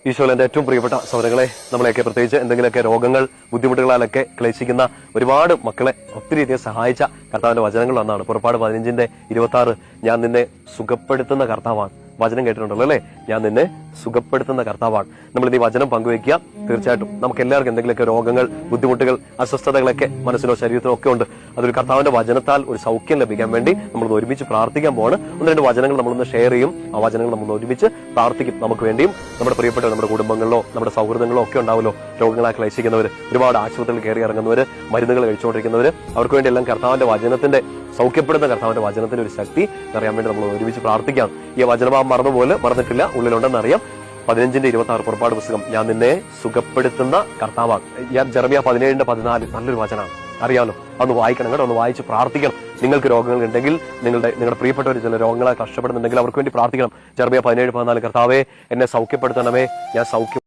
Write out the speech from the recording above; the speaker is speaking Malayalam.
ഈശോയിൽ എൻ്റെ ഏറ്റവും പ്രിയപ്പെട്ട സഹോദരങ്ങളെ, നമ്മളെയൊക്കെ പ്രത്യേകിച്ച് എന്തെങ്കിലുമൊക്കെ രോഗങ്ങൾ ബുദ്ധിമുട്ടുകളാലൊക്കെ ക്ലേശിക്കുന്ന ഒരുപാട് മക്കളെ ഒത്തിരി രീതിയിൽ സഹായിച്ച കർത്താവിന്റെ വചനങ്ങൾ ഒന്നാണ് പുറപ്പാട് 15:26. ഞാൻ നിന്നെ സുഖപ്പെടുത്തുന്ന കർത്താവാണ്. വചനം കേട്ടിട്ടുണ്ടല്ലോ അല്ലെ? ഞാൻ നിന്നെ സുഖപ്പെടുത്തുന്ന കർത്താവാണ്. നമ്മൾ ഈ വചനം പങ്കുവെക്കുക. തീർച്ചയായിട്ടും നമുക്ക് എല്ലാവർക്കും എന്തെങ്കിലുമൊക്കെ രോഗങ്ങൾ, ബുദ്ധിമുട്ടുകൾ, അസ്വസ്ഥതകളൊക്കെ മനസ്സിലോ ശരീരത്തിലോ ഒക്കെ ഉണ്ട്. അതൊരു കർത്താവിന്റെ വചനത്താൽ ഒരു സൗഖ്യം ലഭിക്കാൻ വേണ്ടി നമ്മൾ ഒരുമിച്ച് പ്രാർത്ഥിക്കാൻ പോവാണ്. 1-2 വചനങ്ങൾ നമ്മളൊന്ന് ഷെയർ ചെയ്യും. ആ വചനങ്ങൾ നമ്മൾ ഒരുമിച്ച് പ്രാർത്ഥിക്കും. നമുക്ക് വേണ്ടിയും നമ്മുടെ പ്രിയപ്പെട്ട നമ്മുടെ കുടുംബങ്ങളിലോ നമ്മുടെ സൗഹൃദങ്ങളോ ഒക്കെ ഉണ്ടാവുമല്ലോ രോഗങ്ങളാൽ ക്ലേശിക്കുന്നവർ, ഒരുപാട് ആശുപത്രിയിൽ കയറി ഇറങ്ങുന്നവർ, മരുന്നുകൾ കഴിച്ചുകൊണ്ടിരിക്കുന്നവർ, അവർക്ക് വേണ്ടി എല്ലാം കർത്താവിന്റെ വചനത്തിന്റെ സൗഖ്യപ്പെടുന്ന കർത്താവിന്റെ വചനത്തിന്റെ ഒരു ശക്തി അറിയാൻ വേണ്ടി നമ്മൾ ഒരുമിച്ച് പ്രാർത്ഥിക്കാം. ഈ വചനം മറന്നിട്ടില്ല, ഉള്ളിലുണ്ടെന്ന് അറിയാം. 15:26 പുറപ്പാട് പുസ്തകം. ഞാൻ നിന്നെ സുഖപ്പെടുത്തുന്ന കർത്താവാണ്. ജെറമ്യാ 17:14 നല്ലൊരു വചനമാണ്, അറിയാമല്ലോ. ഒന്ന് വായിക്കണം കേട്ടോ, ഒന്ന് വായിച്ച് പ്രാർത്ഥിക്കണം. നിങ്ങൾക്ക് രോഗങ്ങൾ ഉണ്ടെങ്കിൽ, നിങ്ങളുടെ പ്രിയപ്പെട്ടവർ ചില രോഗങ്ങളെ കഷ്ടപ്പെടുന്നുണ്ടെങ്കിൽ അവർക്ക് വേണ്ടി പ്രാർത്ഥിക്കണം. ജെറമ്യാ 17:14 കർത്താവേ എന്നെ സൗഖ്യപ്പെടുത്തണമേ, ഞാൻ സൗഖ്യം